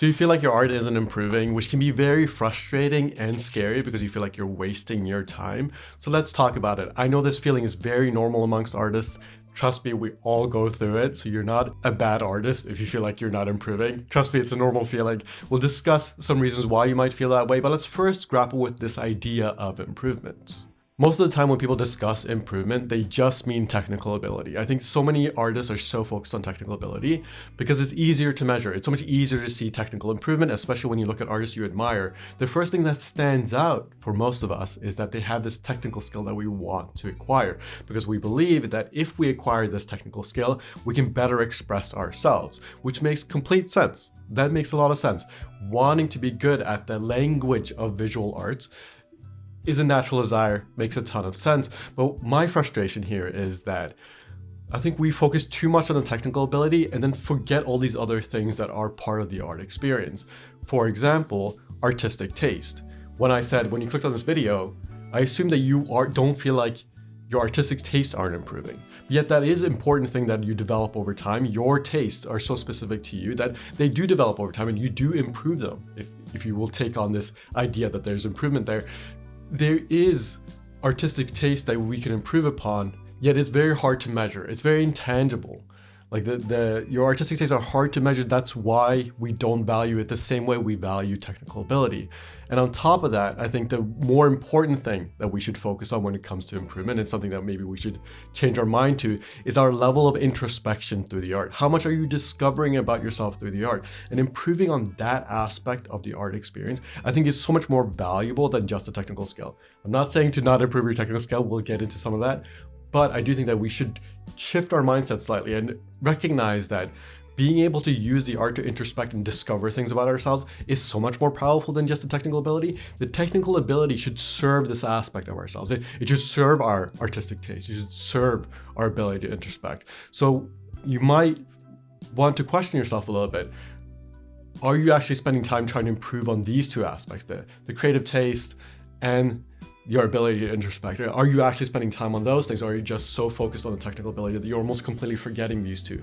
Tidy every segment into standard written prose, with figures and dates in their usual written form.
So you feel like your art isn't improving, which can be very frustrating and scary because you feel like you're wasting your time. So let's talk about it. I know this feeling is very normal amongst artists. Trust me, we all go through it. So you're not a bad artist if you feel like you're not improving. Trust me, it's a normal feeling. We'll discuss some reasons why you might feel that way, but let's first grapple with this idea of improvement. Most of the time when people discuss improvement, they just mean technical ability. I think so many artists are so focused on technical ability because it's easier to measure. It's so much easier to see technical improvement, especially when you look at artists you admire. The first thing that stands out for most of us is that they have this technical skill that we want to acquire because we believe that if we acquire this technical skill, we can better express ourselves, which makes complete sense. That makes a lot of sense. Wanting to be good at the language of visual arts is a natural desire, makes a ton of sense. But my frustration here is that I think we focus too much on the technical ability and then forget all these other things that are part of the art experience. For example, artistic taste. When you clicked on this video, I assume that you don't feel like your artistic tastes aren't improving. Yet that is an important thing that you develop over time. Your tastes are so specific to you that they do develop over time and you do improve them if you will take on this idea that there's improvement there. There is artistic taste that we can improve upon, yet it's very hard to measure. It's very intangible. Like your artistic tastes are hard to measure. That's why we don't value it the same way we value technical ability. And on top of that, I think the more important thing that we should focus on when it comes to improvement, and something that maybe we should change our mind to, is our level of introspection through the art. How much are you discovering about yourself through the art? And improving on that aspect of the art experience, I think is so much more valuable than just a technical skill. I'm not saying to not improve your technical skill. We'll get into some of that. But I do think that we should shift our mindset slightly and recognize that being able to use the art to introspect and discover things about ourselves is so much more powerful than just the technical ability. The technical ability should serve this aspect of ourselves. It should serve our artistic taste. It should serve our ability to introspect. So you might want to question yourself a little bit. Are you actually spending time trying to improve on these two aspects, the creative taste and your ability to introspect? Are you actually spending time on those things, or are you just so focused on the technical ability that you're almost completely forgetting these two?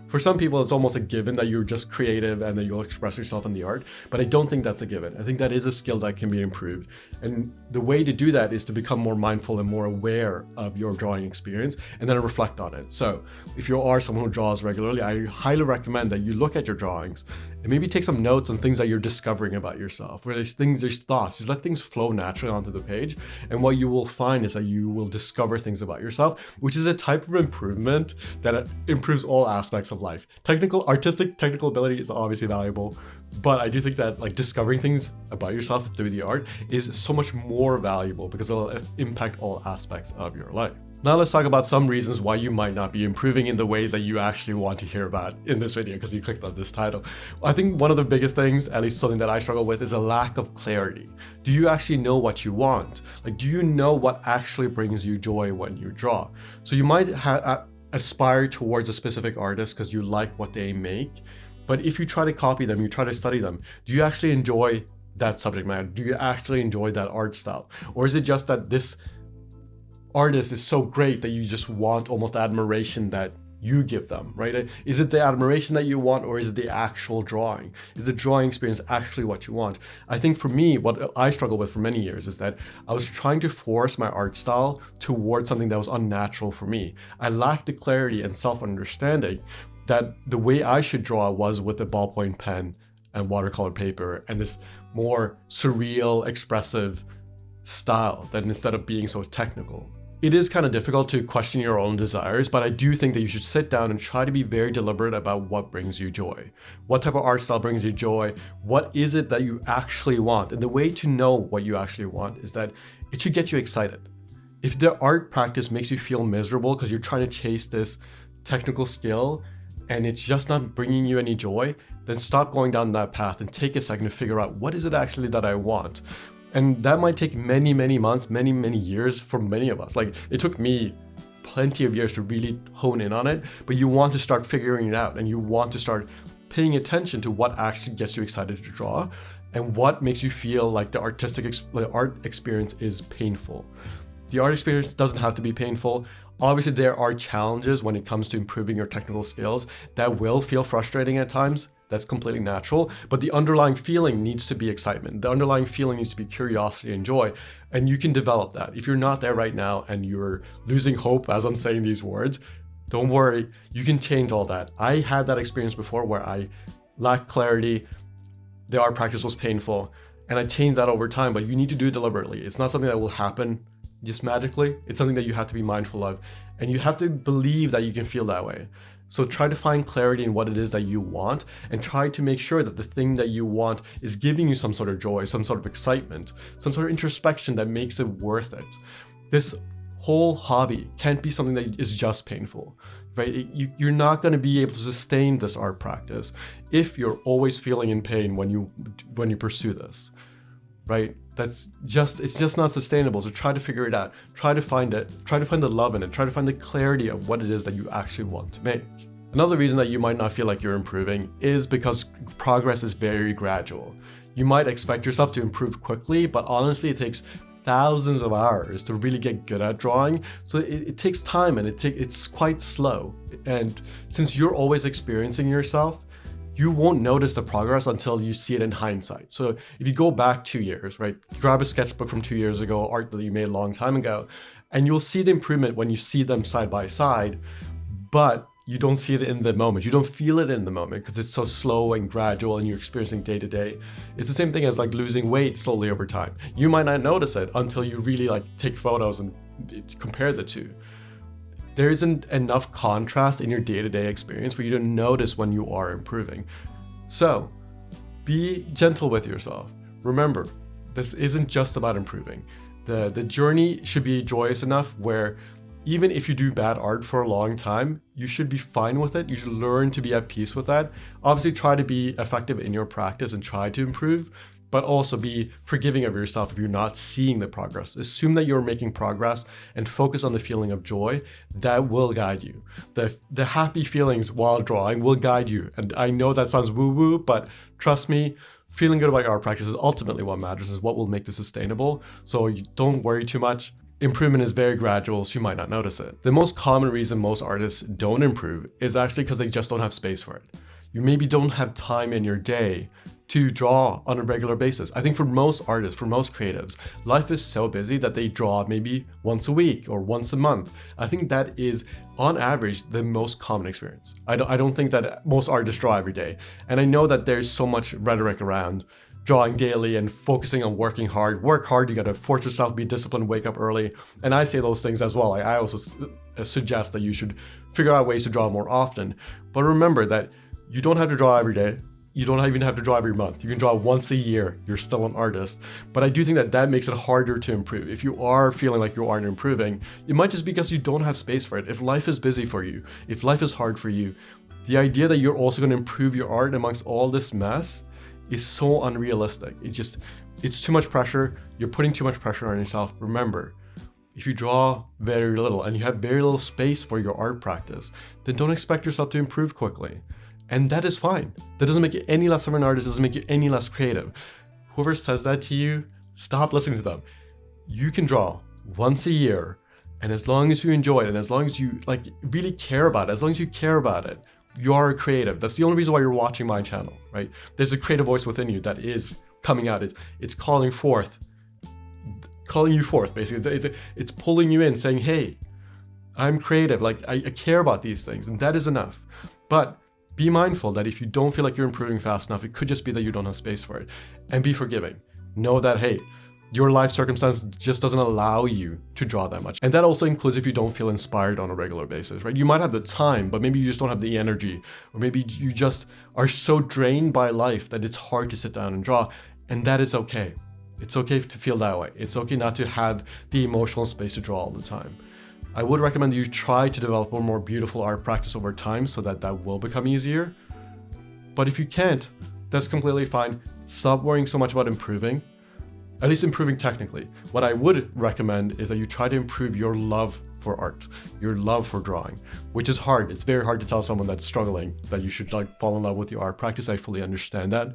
For some people, it's almost a given that you're just creative and that you'll express yourself in the art, but I don't think that's a given. I think that is a skill that can be improved. And the way to do that is to become more mindful and more aware of your drawing experience and then reflect on it. So if you are someone who draws regularly, I highly recommend that you look at your drawings and maybe take some notes on things that you're discovering about yourself, where there's thoughts, just let things flow naturally onto the page. And what you will find is that you will discover things about yourself, which is a type of improvement that improves all aspects of life. Artistic technical ability is obviously valuable, but I do think that discovering things about yourself through the art is so much more valuable because it'll impact all aspects of your life. Now let's talk about some reasons why you might not be improving in the ways that you actually want to hear about in this video because you clicked on this title. I think one of the biggest things, at least something that I struggle with, is a lack of clarity. Do you actually know what you want? Do you know what actually brings you joy when you draw? So you might aspire towards a specific artist because you like what they make, but if you try to copy them, you try to study them, do you actually enjoy that subject matter? Do you actually enjoy that art style? Or is it just that this artist is so great that you just want almost admiration that you give them, right? Is it the admiration that you want, or is it the actual drawing? Is the drawing experience actually what you want? I think for me, what I struggled with for many years is that I was trying to force my art style towards something that was unnatural for me. I lacked the clarity and self-understanding that the way I should draw was with a ballpoint pen and watercolor paper and this more surreal, expressive style that instead of being so technical. It is kind of difficult to question your own desires, but I do think that you should sit down and try to be very deliberate about what brings you joy. What type of art style brings you joy? What is it that you actually want? And the way to know what you actually want is that it should get you excited. If the art practice makes you feel miserable because you're trying to chase this technical skill and it's just not bringing you any joy, then stop going down that path and take a second to figure out what is it actually that I want. And that might take many, many months, many, many years for many of us. It took me plenty of years to really hone in on it, but you want to start figuring it out and you want to start paying attention to what actually gets you excited to draw and what makes you feel like the art experience is painful. The art experience doesn't have to be painful. Obviously, there are challenges when it comes to improving your technical skills that will feel frustrating at times. That's completely natural. But the underlying feeling needs to be excitement. The underlying feeling needs to be curiosity and joy. And you can develop that. If you're not there right now and you're losing hope as I'm saying these words, don't worry, you can change all that. I had that experience before where I lacked clarity, the art practice was painful, and I changed that over time, but you need to do it deliberately. It's not something that will happen just magically. It's something that you have to be mindful of, and you have to believe that you can feel that way. So try to find clarity in what it is that you want, and try to make sure that the thing that you want is giving you some sort of joy, some sort of excitement, some sort of introspection that makes it worth it. This whole hobby can't be something that is just painful, right? You're not going to be able to sustain this art practice if you're always feeling in pain when you pursue this, right? It's just not sustainable. So try to figure it out. Try to find it. Try to find the love in it. Try to find the clarity of what it is that you actually want to make. Another reason that you might not feel like you're improving is because progress is very gradual. You might expect yourself to improve quickly, but honestly, it takes thousands of hours to really get good at drawing. So it takes time, and it's quite slow. And since you're always experiencing yourself, you won't notice the progress until you see it in hindsight. So if you go back 2 years, right, grab a sketchbook from 2 years ago, art that you made a long time ago, and you'll see the improvement when you see them side by side, but you don't see it in the moment. You don't feel it in the moment because it's so slow and gradual and you're experiencing day to day. It's the same thing as like losing weight slowly over time. You might not notice it until you really like take photos and compare the two. There isn't enough contrast in your day-to-day experience for you to notice when you are improving. So be gentle with yourself. Remember, this isn't just about improving. The journey should be joyous enough where even if you do bad art for a long time, you should be fine with it. You should learn to be at peace with that. Obviously, try to be effective in your practice and try to improve, but also be forgiving of yourself if you're not seeing the progress. Assume that you're making progress and focus on the feeling of joy. That will guide you. The happy feelings while drawing will guide you. And I know that sounds woo-woo, but trust me, feeling good about your art practice is ultimately what matters, is what will make this sustainable. So you don't worry too much. Improvement is very gradual, so you might not notice it. The most common reason most artists don't improve is actually because they just don't have space for it. You maybe don't have time in your day to draw on a regular basis. I think for most artists, for most creatives, life is so busy that they draw maybe once a week or once a month. I think that is, on average, the most common experience. I don't think that most artists draw every day. And I know that there's so much rhetoric around drawing daily and focusing on working hard. Work hard, you gotta force yourself, be disciplined, wake up early. And I say those things as well. I also suggest that you should figure out ways to draw more often. But remember that you don't have to draw every day. You don't even have to draw every month. You can draw once a year. You're still an artist. But I do think that makes it harder to improve. If you are feeling like you aren't improving, it might just be because you don't have space for it. If life is busy for you, if life is hard for you, the idea that you're also going to improve your art amongst all this mess is so unrealistic. It's too much pressure. You're putting too much pressure on yourself. Remember, if you draw very little and you have very little space for your art practice, then don't expect yourself to improve quickly. And that is fine. That doesn't make you any less of an artist, doesn't make you any less creative. Whoever says that to you, stop listening to them. You can draw once a year, and as long as you enjoy it, and as long as you like really care about it, as long as you care about it, you are a creative. That's the only reason why you're watching my channel, right? There's a creative voice within you that is coming out. It's calling you forth, basically. It's pulling you in, saying, hey, I'm creative. Like I care about these things, and that is enough. But be mindful that if you don't feel like you're improving fast enough, it could just be that you don't have space for it. And be forgiving. Know that, hey, your life circumstance just doesn't allow you to draw that much. And that also includes if you don't feel inspired on a regular basis, right? You might have the time, but maybe you just don't have the energy, or maybe you just are so drained by life that it's hard to sit down and draw. And that is okay. It's okay to feel that way. It's okay not to have the emotional space to draw all the time. I would recommend you try to develop a more beautiful art practice over time so that will become easier. But if you can't, that's completely fine. Stop worrying so much about improving. At least improving technically. What I would recommend is that you try to improve your love for art, your love for drawing, which is hard. It's very hard to tell someone that's struggling that you should like fall in love with your art practice. I fully understand that.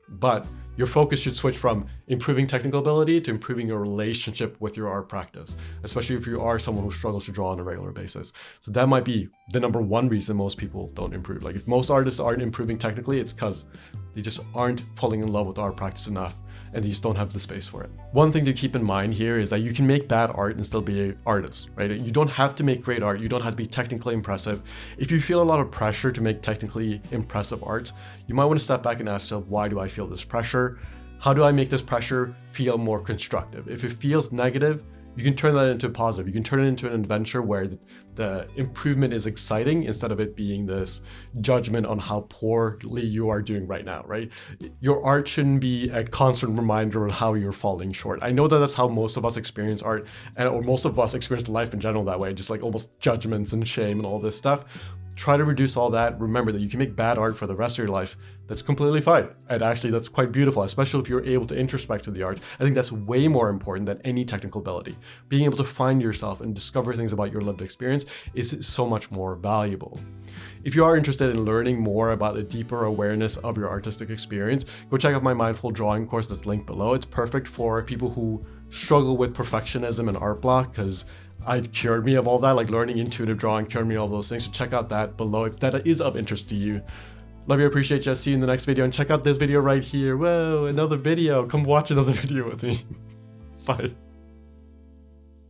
But your focus should switch from improving technical ability to improving your relationship with your art practice, especially if you are someone who struggles to draw on a regular basis. So that might be the number one reason most people don't improve. Like if most artists aren't improving technically, it's because they just aren't falling in love with art practice enough and they just don't have the space for it. One thing to keep in mind here is that you can make bad art and still be an artist, right? You don't have to make great art. You don't have to be technically impressive. If you feel a lot of pressure to make technically impressive art, you might want to step back and ask yourself, why do I feel this pressure? How do I make this pressure feel more constructive? If it feels negative, you can turn that into positive. You can turn it into an adventure where the improvement is exciting instead of it being this judgment on how poorly you are doing right now, right? Your art shouldn't be a constant reminder of how you're falling short. I know that that's how most of us experience art, or most of us experience life in general that way, just like almost judgments and shame and all this stuff. Try to reduce all that. Remember that you can make bad art for the rest of your life. That's completely fine. And actually, that's quite beautiful, especially if you're able to introspect to the art. I think that's way more important than any technical ability. Being able to find yourself and discover things about your lived experience is so much more valuable. If you are interested in learning more about a deeper awareness of your artistic experience, go check out my mindful drawing course that's linked below. It's perfect for people who struggle with perfectionism and art block, because it cured me of all that, like learning intuitive drawing cured me of all those things. So check out that below if that is of interest to you. Love you, appreciate you. See you in the next video, and check out this video right here. Whoa, another video. Come watch another video with me. Bye.